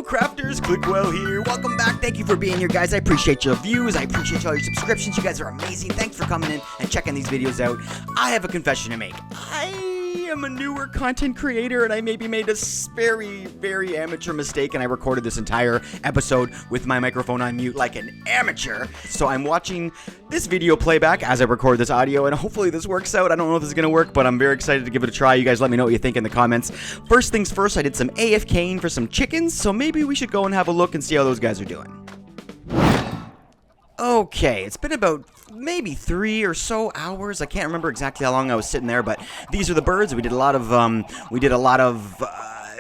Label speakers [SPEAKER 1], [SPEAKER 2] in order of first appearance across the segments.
[SPEAKER 1] crafters, Clickwell here. Welcome back. Thank you for being here, guys. I appreciate your views. I appreciate all your subscriptions. You guys are amazing. Thanks for coming in and checking these videos out. I have a confession to make. I am a newer content creator, and I maybe made a very amateur mistake, and I recorded this entire episode with my microphone on mute like an amateur. So I'm watching this video playback as I record this audio, and hopefully this works out. I don't know if this is going to work, but I'm very excited to give it a try. You guys let me know what you think in the comments. First things first, I did some AFKing for some chickens, so maybe we should go and have a look and see how those guys are doing. Okay, it's been about maybe 3 or so hours. I can't remember exactly how long I was sitting there, but these are the birds. We did a lot of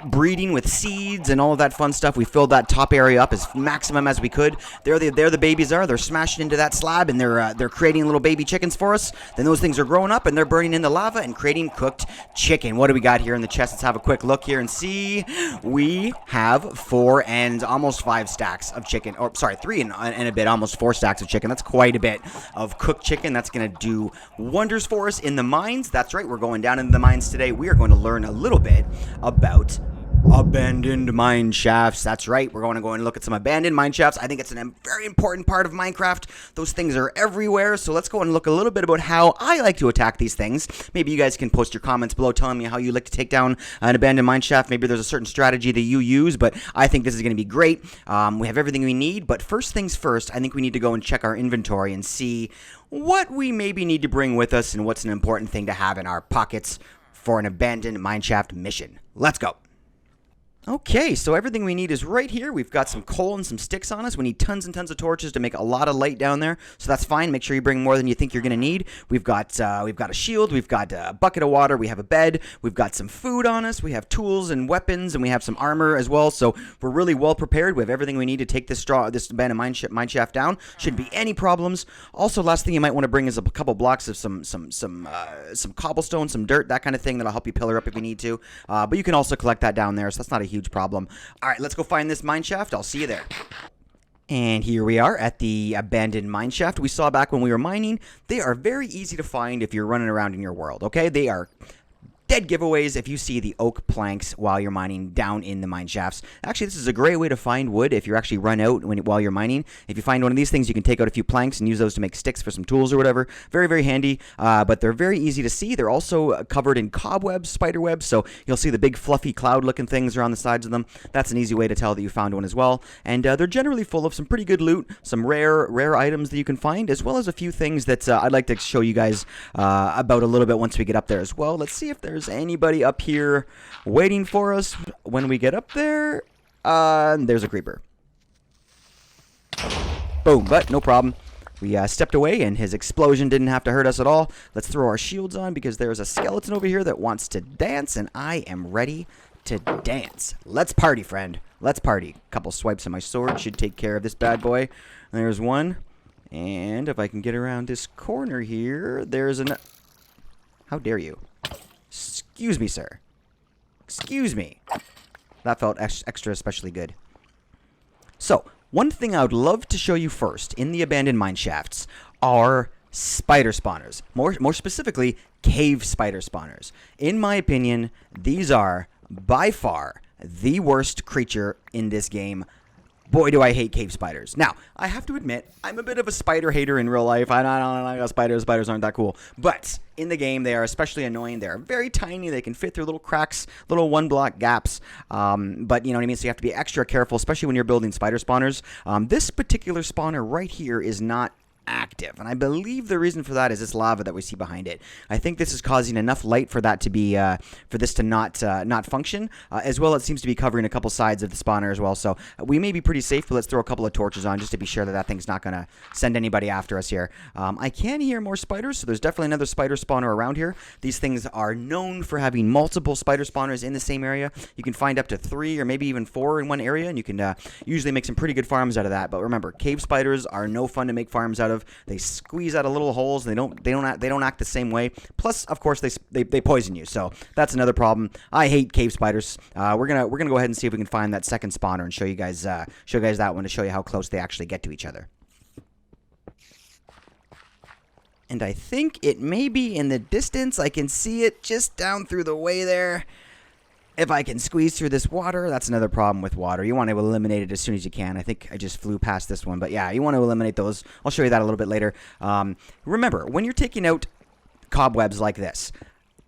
[SPEAKER 1] breeding with seeds and all of that fun stuff. We filled that top area up as maximum as we could. There the babies are. They're smashing into that slab, and they're creating little baby chickens for us. Then those things are growing up, and they're burning in the lava and creating cooked chicken. What do we got here in the chest? Let's have a quick look here and see. We have 4 and almost 5 stacks of chicken. Or sorry, 3 and a bit, almost 4 stacks of chicken. That's quite a bit of cooked chicken. That's going to do wonders for us in the mines. That's right. We're going down into the mines today. We are going to learn a little bit about abandoned mine shafts. That's right. We're going to go and look at some abandoned mine shafts. I think it's a very important part of Minecraft. Those things are everywhere. So let's go and look a little bit about how I like to attack these things. Maybe you guys can post your comments below telling me how you like to take down an abandoned mine shaft. Maybe there's a certain strategy that you use, but I think this is going to be great. We have everything we need, but first things first, I think we need to go and check our inventory and see what we maybe need to bring with us and what's an important thing to have in our pockets for an abandoned mine shaft mission. Let's go. Okay, so everything we need is right here. We've got some coal and some sticks on us. We need tons and tons of torches to make a lot of light down there, so that's fine. Make sure you bring more than you think you're going to need. We've got a shield. We've got a bucket of water. We have a bed. We've got some food on us. We have tools and weapons, and we have some armor as well. So we're really well prepared. We have everything we need to take this abandoned mine shaft down. Shouldn't be any problems. Also, last thing you might want to bring is a couple blocks of some cobblestone, some dirt, that kind of thing that'll help you pillar up if you need to. But you can also collect that down there, so that's not a huge problem. All right, let's go find this mine shaft. I'll see you there. And here we are at the abandoned mine shaft we saw back when we were mining. They are very easy to find if you're running around in your world, okay? They are dead giveaways if you see the oak planks while you're mining down in the mine shafts. Actually, this is a great way to find wood if you actually run out while you're mining. If you find one of these things, you can take out a few planks and use those to make sticks for some tools or whatever. Very handy, but they're very easy to see. They're also covered in cobwebs, spider webs, so you'll see the big fluffy cloud-looking things around the sides of them. That's an easy way to tell that you found one as well. And they're generally full of some pretty good loot, some rare items that you can find, as well as a few things that I'd like to show you guys about a little bit once we get up there as well. Let's see if there's anybody up here waiting for us when we get up there. There's a creeper. Boom, but no problem. We stepped away, and his explosion didn't have to hurt us at all. Let's throw our shields on because there's a skeleton over here that wants to dance, and I am ready to dance. Let's party, friend. Let's party. A couple swipes on my sword should take care of this bad boy. There's one. And if I can get around this corner here, there's an... How dare you? Excuse me, sir. Excuse me. That felt extra especially good. So, one thing I would love to show you first in the abandoned mine shafts are spider spawners. More specifically, cave spider spawners. In my opinion, these are by far the worst creature in this game. Boy, do I hate cave spiders. Now, I have to admit, I'm a bit of a spider hater in real life. I don't like spiders. Spiders aren't that cool. But in the game, they are especially annoying. They're very tiny. They can fit through little cracks, little one-block gaps. But you know what I mean? So you have to be extra careful, especially when you're building spider spawners. This particular spawner right here is not active, and I believe the reason for that is this lava that we see behind it. I think this is causing enough light for that to be for this to not function. As well, it seems to be covering a couple sides of the spawner as well. So we may be pretty safe, but let's throw a couple of torches on just to be sure that that thing's not going to send anybody after us here. I can hear more spiders, so there's definitely another spider spawner around here. These things are known for having multiple spider spawners in the same area. You can find up to 3 or maybe even 4 in one area, and you can usually make some pretty good farms out of that. But remember, cave spiders are no fun to make farms out of. They squeeze out of little holes. And they don't act the same way. Plus, of course, they poison you. So that's another problem. I hate cave spiders. We're gonna go ahead and see if we can find that second spawner and show you guys that one to show you how close they actually get to each other. And I think it may be in the distance. I can see it just down through the way there. If I can squeeze through this water, that's another problem with water. You want to eliminate it as soon as you can. I think I just flew past this one. But yeah, you want to eliminate those. I'll show you that a little bit later. Remember, when you're taking out cobwebs like this,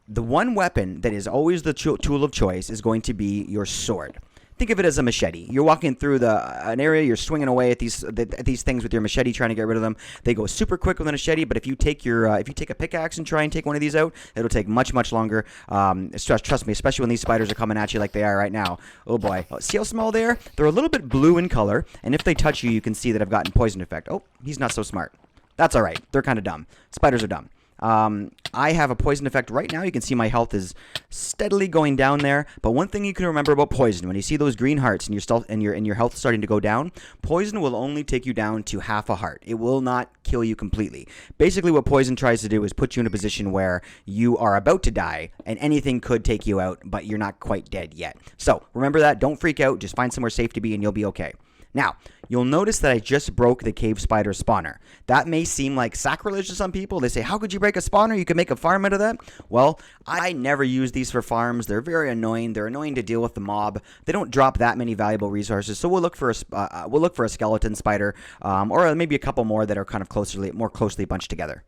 [SPEAKER 1] the one weapon that is always the tool of choice is going to be your sword. Think of it as a machete. You're walking through an area, you're swinging away at these things with your machete, trying to get rid of them. They go super quick with a machete, but if you take a pickaxe and try and take one of these out, it'll take much longer. Trust me, especially when these spiders are coming at you like they are right now. Oh boy! See how small they are? They're a little bit blue in color, and if they touch you, you can see that I've gotten poison effect. Oh, he's not so smart. That's all right. They're kind of dumb. Spiders are dumb. I have a poison effect right now. You can see my health is steadily going down there. But one thing you can remember about poison, when you see those green hearts and your health starting to go down, poison will only take you down to half a heart. It will not kill you completely. Basically, what poison tries to do is put you in a position where you are about to die, and anything could take you out, but you're not quite dead yet. So remember that. Don't freak out. Just find somewhere safe to be, and you'll be okay. Now, you'll notice that I just broke the cave spider spawner. That may seem like sacrilege to some people. They say, how could you break a spawner? You could make a farm out of that. Well, I never use these for farms. They're very annoying. They're annoying to deal with the mob. They don't drop that many valuable resources. So we'll look for a skeleton spider, or maybe a couple more that are kind of more closely bunched together.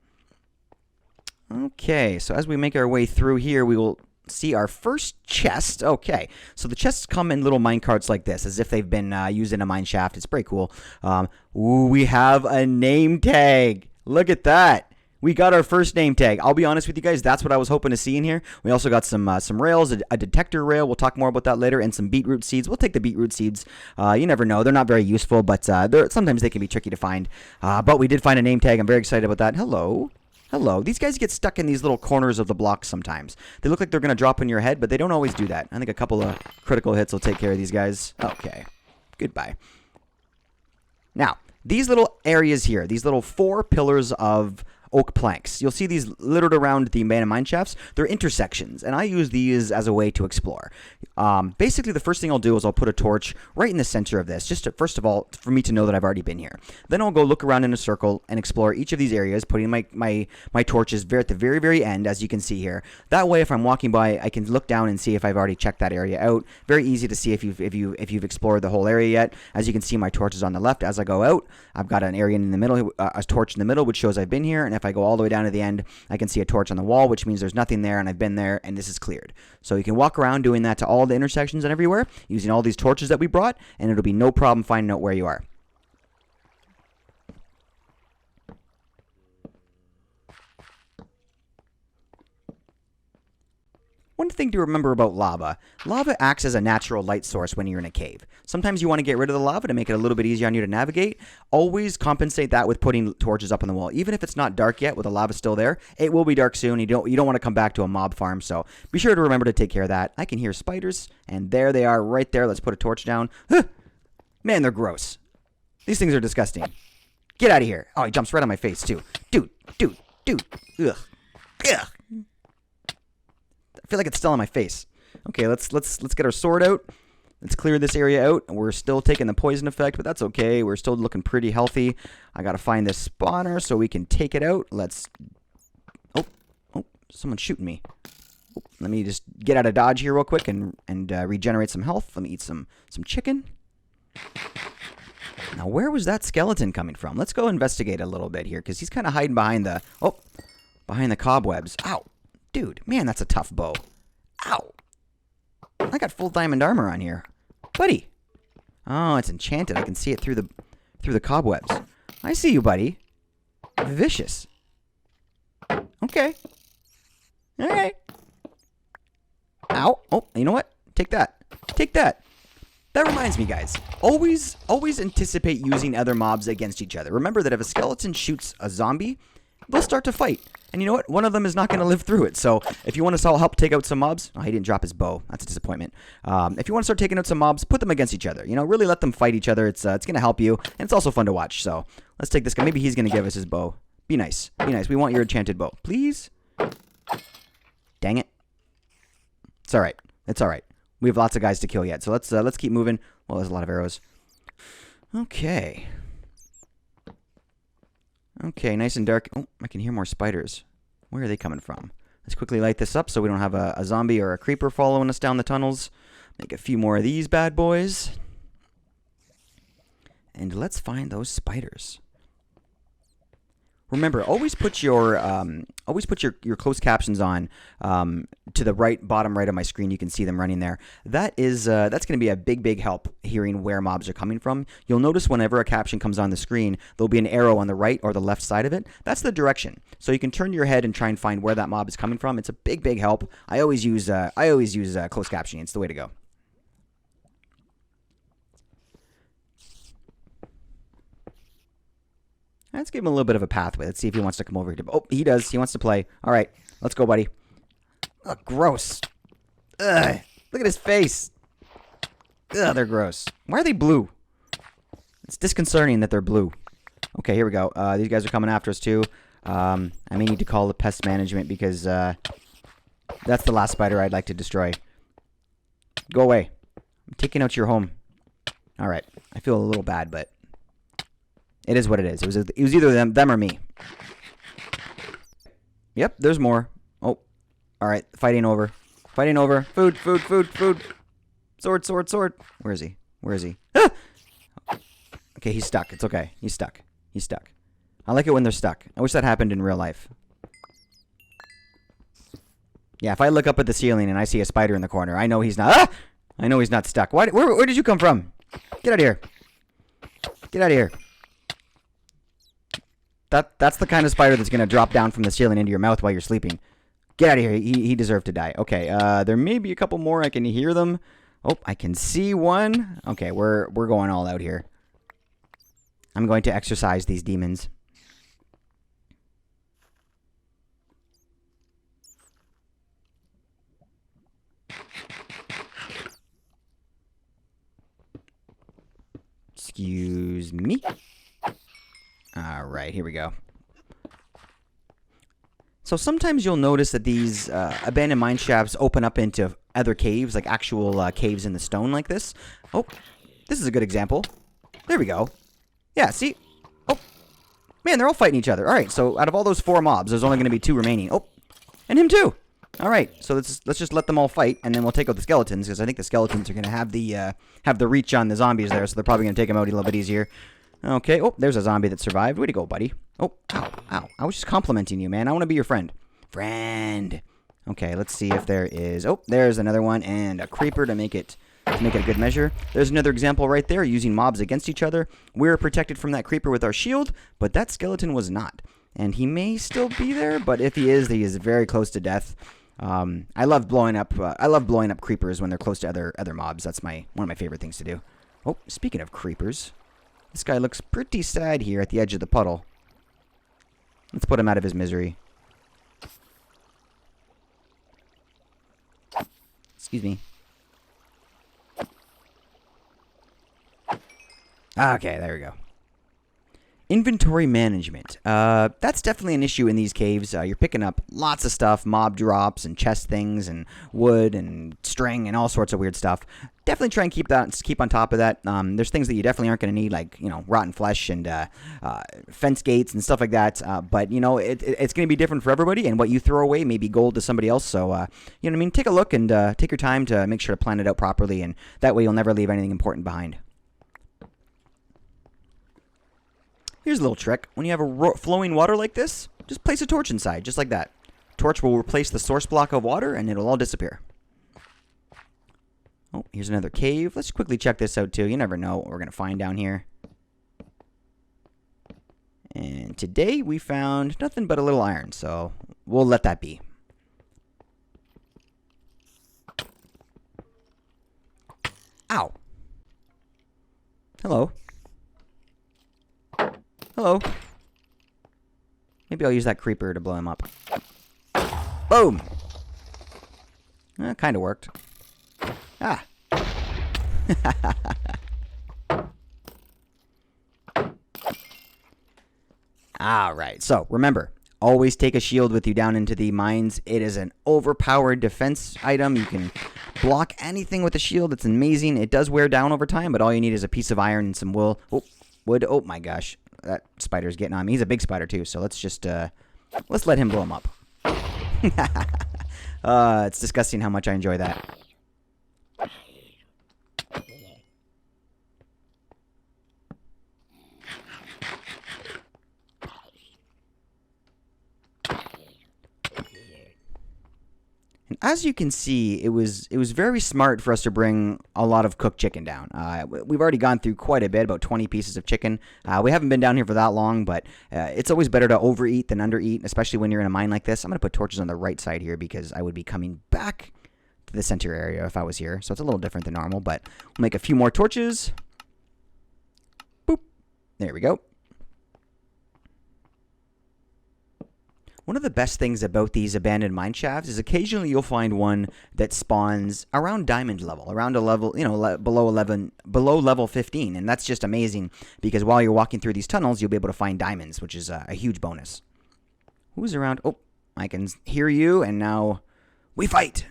[SPEAKER 1] Okay, so as we make our way through here, we will see our first chest. Okay, so the chests come in little mine carts like this, as if they've been used in a mine shaft. It's pretty cool. Ooh, we have a name tag. Look at that. We got our first name tag. I'll be honest with you guys, that's what I was hoping to see in here. We also got some rails, a detector rail. We'll talk more about that later, and some beetroot seeds. We'll take the beetroot seeds. You never know. They're not very useful, but sometimes they can be tricky to find. But we did find a name tag. I'm very excited about that. Hello. Hello. These guys get stuck in these little corners of the blocks sometimes. They look like they're going to drop on your head, but they don't always do that. I think a couple of critical hits will take care of these guys. Okay. Goodbye. Now, these little areas here, these little 4 pillars of oak planks. You'll see these littered around the mine shafts. They're intersections, and I use these as a way to explore. Basically, the first thing I'll do is I'll put a torch right in the center of this, just to, first of all, for me to know that I've already been here. Then I'll go look around in a circle and explore each of these areas, putting my torches at the very end, as you can see here. That way, if I'm walking by, I can look down and see if I've already checked that area out. Very easy to see if you've explored the whole area yet. As you can see, my torch is on the left. As I go out, I've got an area in the middle, a torch in the middle, which shows I've been here. And if I go all the way down to the end, I can see a torch on the wall, which means there's nothing there, and I've been there, and this is cleared. So you can walk around doing that to all the intersections and everywhere, using all these torches that we brought, and it'll be no problem finding out where you are. One thing to remember about lava. Lava acts as a natural light source when you're in a cave. Sometimes you want to get rid of the lava to make it a little bit easier on you to navigate. Always compensate that with putting torches up on the wall. Even if it's not dark yet with the lava still there, it will be dark soon. You don't want to come back to a mob farm, so be sure to remember to take care of that. I can hear spiders, and there they are right there. Let's put a torch down. Man, they're gross. These things are disgusting. Get out of here. Oh, he jumps right on my face, too. Dude. Ugh. I feel like it's still on my face. Okay, let's get our sword out. Let's clear this area out. We're still taking the poison effect, but that's okay. We're still looking pretty healthy. I gotta find this spawner so we can take it out. Let's... Oh, someone's shooting me. Let me just get out of dodge here real quick and regenerate some health. Let me eat some chicken. Now, where was that skeleton coming from? Let's go investigate a little bit here, because he's kind of hiding behind the... Oh, behind the cobwebs. Ow. Dude, man, that's a tough bow. Ow. I got full diamond armor on here. Buddy. Oh, it's enchanted. I can see it through the cobwebs. I see you, buddy. Vicious. Okay. All right. Ow. Oh, you know what? Take that. Take that. That reminds me, guys. Always anticipate using other mobs against each other. Remember that if a skeleton shoots a zombie, they'll start to fight. And you know what? One of them is not going to live through it. So if you want to help take out some mobs... Oh, he didn't drop his bow. That's a disappointment. If you want to start taking out some mobs, put them against each other. You know, really let them fight each other. It's going to help you. And it's also fun to watch. So let's take this guy. Maybe he's going to give us his bow. Be nice. Be nice. We want your enchanted bow. Please? Dang it. It's all right. It's all right. We have lots of guys to kill yet. So let's keep moving. Well, there's a lot of arrows. Okay. Okay, nice and dark. Oh, I can hear more spiders. Where are they coming from? Let's quickly light this up so we don't have a zombie or a creeper following us down the tunnels. Make a few more of these bad boys. And let's find those spiders. Remember, always put your closed captions on to the bottom right of my screen. You can see them running there. That's going to be a big help hearing where mobs are coming from. You'll notice whenever a caption comes on the screen, there'll be an arrow on the right or the left side of it. That's the direction. So you can turn your head and try and find where that mob is coming from. It's a big help. I always use closed captioning. It's the way to go. Let's give him a little bit of a pathway. Let's see if he wants to come over here. Oh, he does. He wants to play. All right. Let's go, buddy. Ugh, gross. Ugh. Look at his face. Ugh, they're gross. Why are they blue? It's disconcerting that they're blue. Okay, here we go. These guys are coming after us, too. I may need to call the pest management because that's the last spider I'd like to destroy. Go away. I'm taking out your home. All right. I feel a little bad, but it is what it is. It was either them or me. Yep, there's more. Oh, all right. Fighting over. Fighting over. Food. Sword. Where is he? Ah! Okay, he's stuck. It's okay. He's stuck. I like it when they're stuck. I wish that happened in real life. Yeah, if I look up at the ceiling and I see a spider in the corner, I know he's not. Ah! I know he's not stuck. Where did you come from? Get out of here. Get out of here. That's the kind of spider that's going to drop down from the ceiling into your mouth while you're sleeping. Get out of here. He deserved to die. Okay, there may be a couple more. I can hear them. Oh, I can see one. Okay, we're going all out here. I'm going to exorcise these demons. Excuse me. All right, here we go. So sometimes you'll notice that these abandoned mine shafts open up into other caves, like actual caves in the stone like this. Oh, this is a good example. There we go. Yeah, see? Oh, man, they're all fighting each other. All right, so out of all those 4 mobs, there's only going to be 2 remaining. Oh, and him too. All right, so let's just let them all fight, and then we'll take out the skeletons, because I think the skeletons are going to have the reach on the zombies there, so they're probably going to take them out a little bit easier. Okay, oh, there's a zombie that survived. Way to go, buddy. Oh, ow. I was just complimenting you, man. I want to be your friend. Friend. Okay, let's see if there is... Oh, there's another one, and a creeper to make it a good measure. There's another example right there, using mobs against each other. We're protected from that creeper with our shield, but that skeleton was not. And he may still be there, but if he is very close to death. I love blowing up creepers when they're close to other mobs. That's one of my favorite things to do. Oh, speaking of creepers, this guy looks pretty sad here at the edge of the puddle. Let's put him out of his misery. Excuse me. Okay, there we go. Inventory management. That's definitely an issue in these caves. You're picking up lots of stuff, mob drops and chest things and wood and string and all sorts of weird stuff. Definitely try and keep on top of that. There's things that you definitely aren't going to need, like, rotten flesh and fence gates and stuff like that. But it's going to be different for everybody, and what you throw away may be gold to somebody else. So you know what I mean? Take a look and take your time to make sure to plan it out properly, and that way you'll never leave anything important behind. Here's a little trick. When you have a flowing water like this, just place a torch inside, just like that. Torch will replace the source block of water, and it'll all disappear. Oh, here's another cave. Let's quickly check this out, too. You never know what we're going to find down here. And today we found nothing but a little iron, so we'll let that be. Ow. Hello. Hello. Maybe I'll use that creeper to blow him up. Boom! Kind of worked. Ah. Alright, so remember, always take a shield with you down into the mines. It is an overpowered defense item. You can block anything with a shield. It's amazing. It does wear down over time, but all you need is a piece of iron and some wool. Oh, wood. Oh my gosh. That spider's getting on me. He's a big spider too, so let's just let's let him blow him up. It's disgusting how much I enjoy that. And as you can see, it was very smart for us to bring a lot of cooked chicken down. We've already gone through quite a bit, about 20 pieces of chicken. We haven't been down here for that long, but it's always better to overeat than undereat, especially when you're in a mine like this. I'm going to put torches on the right side here because I would be coming back to the center area if I was here. So it's a little different than normal, but we'll make a few more torches. Boop. There we go. One of the best things about these abandoned mine shafts is occasionally you'll find one that spawns around diamond level, around a level, below level 15, and that's just amazing because while you're walking through these tunnels, you'll be able to find diamonds, which is a huge bonus. Who's around? Oh, I can hear you, and now we fight.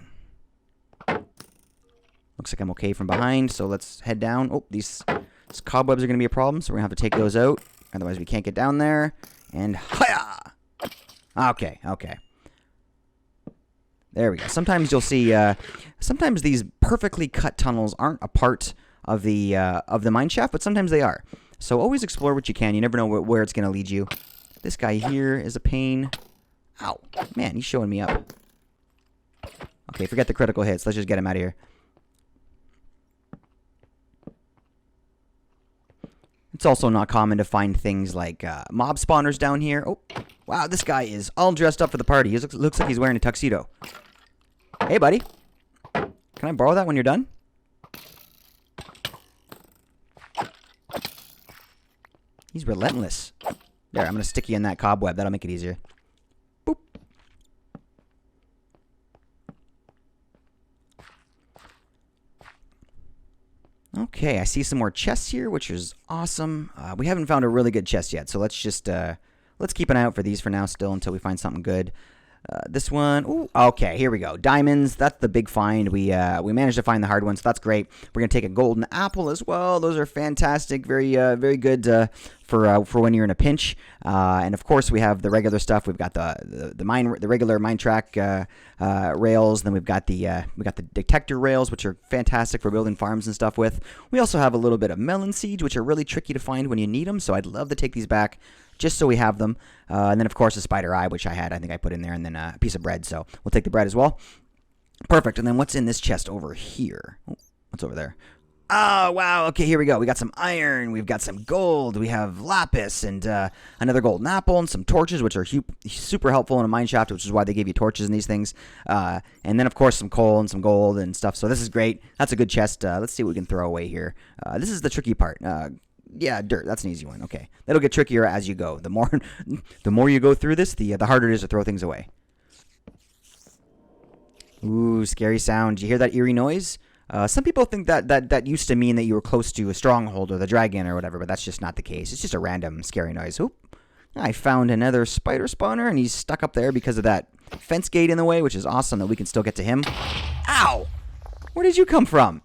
[SPEAKER 1] Looks like I'm okay from behind, so let's head down. Oh, these cobwebs are going to be a problem, so we're going to have to take those out, otherwise we can't get down there. And hiya! Okay. There we go. Sometimes you'll see, sometimes these perfectly cut tunnels aren't a part of the mine shaft, but sometimes they are. So always explore what you can. You never know where it's going to lead you. This guy here is a pain. Ow. Man, he's showing me up. Okay, forget the critical hits. Let's just get him out of here. It's also not common to find things like mob spawners down here. Oh, wow, this guy is all dressed up for the party. He looks like he's wearing a tuxedo. Hey, buddy. Can I borrow that when you're done? He's relentless. There, I'm going to stick you in that cobweb. That'll make it easier. Boop. Okay, I see some more chests here, which is awesome. We haven't found a really good chest yet, so let's just let's keep an eye out for these for now still until we find something good. This one, ooh, okay, here we go. Diamonds, that's the big find. We managed to find the hard ones, so that's great. We're going to take a golden apple as well. Those are fantastic, very good for when you're in a pinch. And of course, we have the regular stuff. We've got the regular mine track rails. Then we've got the detector rails, which are fantastic for building farms and stuff with. We also have a little bit of melon seeds, which are really tricky to find when you need them. So I'd love to take these back just so we have them. And then, of course, a spider eye, which I think I put in there, and then a piece of bread. So we'll take the bread as well. Perfect. And then what's in this chest over here? Oh, what's over there? Oh, wow. Okay, here we go. We got some iron. We've got some gold. We have lapis and another golden apple and some torches, which are super helpful in a mine shaft, which is why they give you torches in these things. And then, of course, some coal and some gold and stuff. So this is great. That's a good chest. Let's see what we can throw away here. This is the tricky part. Yeah, dirt. That's an easy one. Okay. That'll get trickier as you go. The more you go through this, the harder it is to throw things away. Ooh, scary sound. Did you hear that eerie noise? Some people think that used to mean that you were close to a stronghold or the dragon or whatever, but that's just not the case. It's just a random scary noise. Oop. I found another spider spawner, and he's stuck up there because of that fence gate in the way, which is awesome that we can still get to him. Ow! Where did you come from?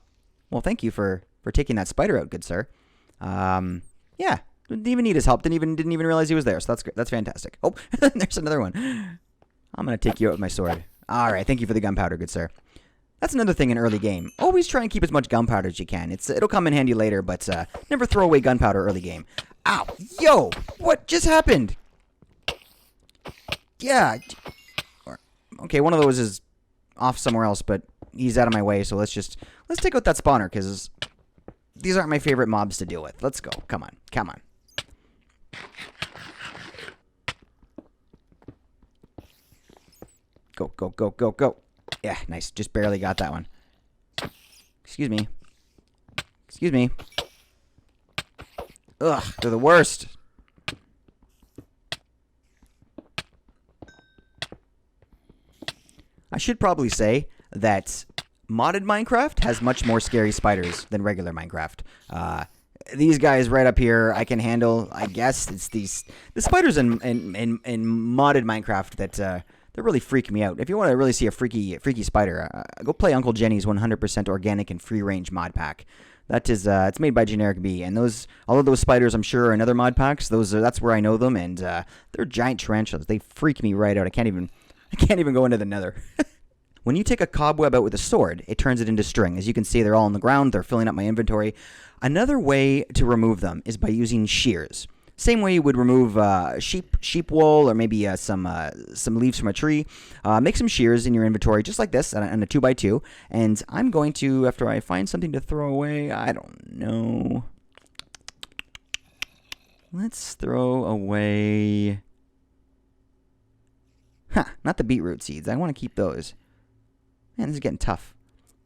[SPEAKER 1] Well, thank you for taking that spider out, good sir. Yeah, didn't even need his help. Didn't even realize he was there. So that's great. That's fantastic. Oh, there's another one. I'm gonna take you out with my sword. All right, thank you for the gunpowder, good sir. That's another thing in early game. Always try and keep as much gunpowder as you can. It'll come in handy later, but never throw away gunpowder early game. Ow, yo, what just happened? Yeah. Okay, one of those is off somewhere else, but he's out of my way. So let's take out that spawner because these aren't my favorite mobs to deal with. Let's go. Come on. Go. Yeah, nice. Just barely got that one. Excuse me. Ugh, they're the worst. I should probably say that modded Minecraft has much more scary spiders than regular Minecraft. These guys right up here, I can handle. I guess it's the spiders in modded Minecraft that really freak me out. If you want to really see a freaky spider, go play Uncle Jenny's 100% organic and free range mod pack. That is, it's made by Generic Bee, and all of those spiders, I'm sure, are in other mod packs. That's where I know them, and they're giant tarantulas. They freak me right out. I can't even I can't even go into the nether. When you take a cobweb out with a sword, it turns it into string. As you can see, they're all on the ground. They're filling up my inventory. Another way to remove them is by using shears. Same way you would remove sheep wool or maybe some leaves from a tree. Make some shears in your inventory just like this on a 2x2. And I'm going to, after I find something to throw away, I don't know. Let's throw away... not the beetroot seeds. I want to keep those. Man, this is getting tough.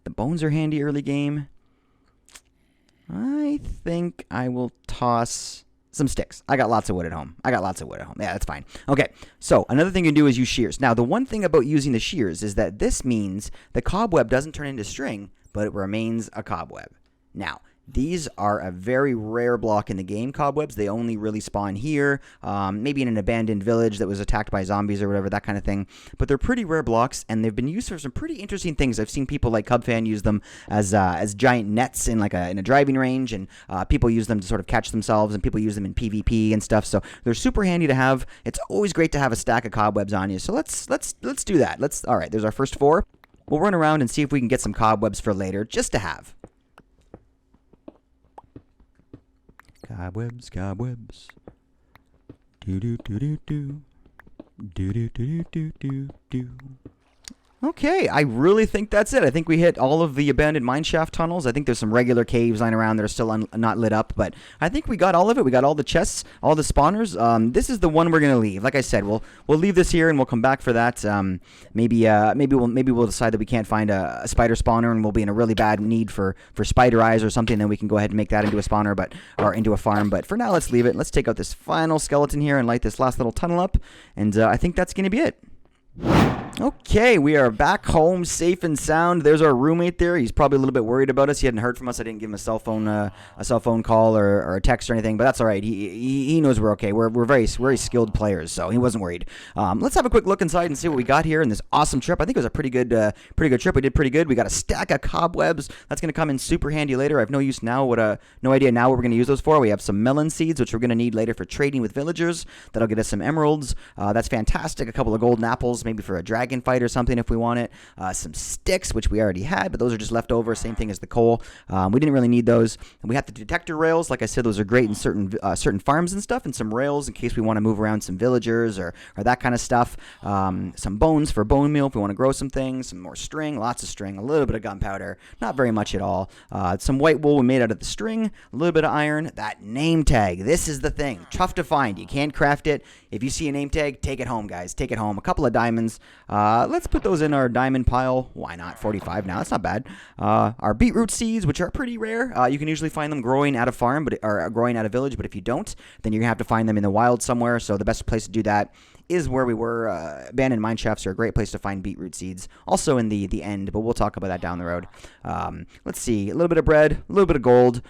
[SPEAKER 1] The bones are handy early game. I think I will toss some sticks. I got lots of wood at home. Yeah, that's fine. Okay, so another thing you can do is use shears. Now, the one thing about using the shears is that this means the cobweb doesn't turn into string, but it remains a cobweb. Now, these are a very rare block in the game, cobwebs. They only really spawn here, maybe in an abandoned village that was attacked by zombies or whatever, that kind of thing. But they're pretty rare blocks, and they've been used for some pretty interesting things. I've seen people like CubFan use them as giant nets in in a driving range, and people use them to sort of catch themselves, and people use them in PvP and stuff. So they're super handy to have. It's always great to have a stack of cobwebs on you. So let's do that. All right, there's our first 4. We'll run around and see if we can get some cobwebs for later, just to have. Cobwebs, cobwebs. Do do do do do. Do do do do do do. Okay, I really think that's it. I think we hit all of the abandoned mineshaft tunnels. I think there's some regular caves lying around that are still not lit up, but I think we got all of it. We got all the chests, all the spawners. This is the one we're gonna leave. Like I said, we'll leave this here and we'll come back for that. Maybe we'll decide that we can't find a spider spawner and we'll be in a really bad need for spider eyes or something. Then we can go ahead and make that into a spawner, or into a farm. But for now, let's leave it. Let's take out this final skeleton here and light this last little tunnel up, and I think that's gonna be it. Okay, we are back home safe and sound. There's our roommate there. He's probably a little bit worried about us. He hadn't heard from us. I didn't give him a cell phone call or a text or anything, but that's all right. He knows we're okay. We're very skilled players, so he wasn't worried. Let's have a quick look inside and see what we got here in this awesome trip. I think it was a pretty good trip. We did pretty good. We got a stack of cobwebs. That's going to come in super handy later. I have no idea now what we're going to use those for. We have some melon seeds, which we're going to need later for trading with villagers. That'll get us some emeralds. That's fantastic. A couple of golden apples, maybe for a dragon fight or something if we want it. Some sticks, which we already had, but those are just left over. Same thing as the coal. We didn't really need those. And we have the detector rails. Like I said, those are great in certain farms and stuff, and some rails in case we want to move around some villagers or that kind of stuff. Some bones for bone meal if we want to grow some things. Some more string, lots of string, a little bit of gunpowder, not very much at all. Some white wool we made out of the string, a little bit of iron. That name tag, this is the thing. Tough to find. You can't craft it. If you see a name tag, take it home, guys. Take it home. A couple of diamonds. Let's put those in our diamond pile. Why not? 45 now. That's not bad. Our beetroot seeds, which are pretty rare. You can usually find them growing at a farm, or growing at a village. But if you don't, then you're going to have to find them in the wild somewhere. So the best place to do that is where we were. Abandoned mineshafts are a great place to find beetroot seeds. Also in the end, but we'll talk about that down the road. Let's see. A little bit of bread, a little bit of gold.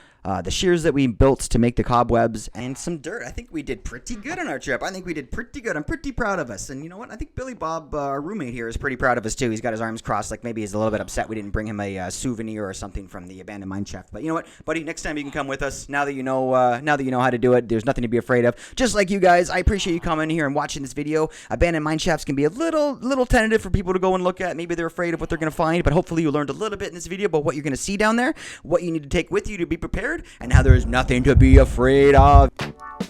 [SPEAKER 1] The shears that we built to make the cobwebs, and some dirt. I think we did pretty good on our trip. I think we did pretty good. I'm pretty proud of us. And you know what? I think Billy Bob, our roommate here, is pretty proud of us too. He's got his arms crossed, like maybe he's a little bit upset we didn't bring him a souvenir or something from the abandoned mineshaft. But you know what, buddy? Next time you can come with us. Now that you know how to do it, there's nothing to be afraid of. Just like you guys, I appreciate you coming here and watching this video. Abandoned mineshafts can be a little tentative for people to go and look at. Maybe they're afraid of what they're going to find, but hopefully you learned a little bit in this video about what you're going to see down there, what you need to take with you to be prepared, and how there is nothing to be afraid of.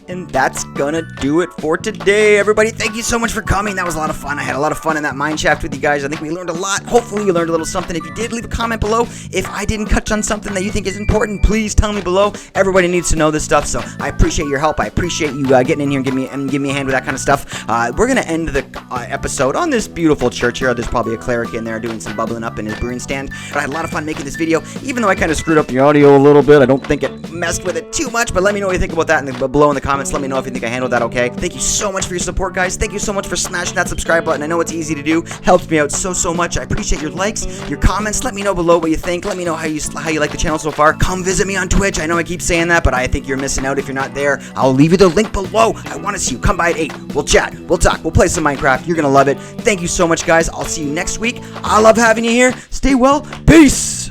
[SPEAKER 1] And that's gonna do it for today, everybody. Thank you so much for coming. That was a lot of fun. I had a lot of fun in that mineshaft with you guys. I think we learned a lot. Hopefully you learned a little something. If you did, leave a comment below. If I didn't touch on something that you think is important, please tell me below. Everybody needs to know this stuff, so I appreciate your help. I appreciate you getting in here and give me a hand with that kind of stuff. We're gonna end the episode on this beautiful church here. There's probably a cleric in there doing some bubbling up in his brewing stand. But I had a lot of fun making this video, even though I kind of screwed up the audio a little bit. I don't think it messed with it too much, but let me know what you think about that below in the comments. Let me know if you think I handled that okay. Thank you so much for your support, guys. Thank you so much for smashing that subscribe button. I know it's easy to do. Helps me out so much. I appreciate your likes, your comments. Let me know below what you think. Let me know how you like the channel so far. Come visit me on Twitch. I know I keep saying that, but I think you're missing out if you're not there. I'll leave you the link below. I want to see you. Come by at 8. We'll chat. We'll talk. We'll play some Minecraft. You're going to love it. Thank you so much, guys. I'll see you next week. I love having you here. Stay well. Peace.